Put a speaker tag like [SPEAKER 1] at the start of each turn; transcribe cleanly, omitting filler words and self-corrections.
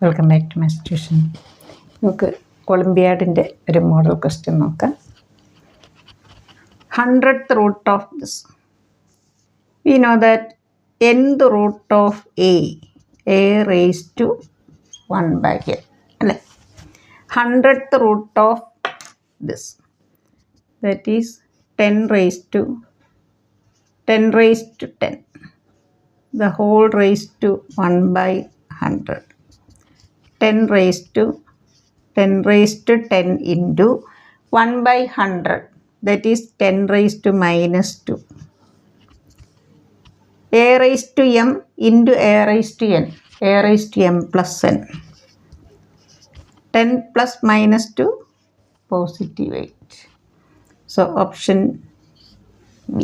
[SPEAKER 1] Welcome back to my tuition. നമുക്ക് ഒളിമ്പിയാഡിൻ്റെ ഒരു മോഡൽ ക്വസ്റ്റ്യൻ നോക്കാം. 100th root of this. We know that nth root of a raised to 1 by n. അല്ലേ? 100th root of this, that is 10 raised to 10 the whole raised to 1 by 100. 10 raised to 10 into 1 by 100, that is 10 raised to minus 2. A raised to m into a raised to n, a raised to m plus n. 10 plus minus 2, positive 8. So option B.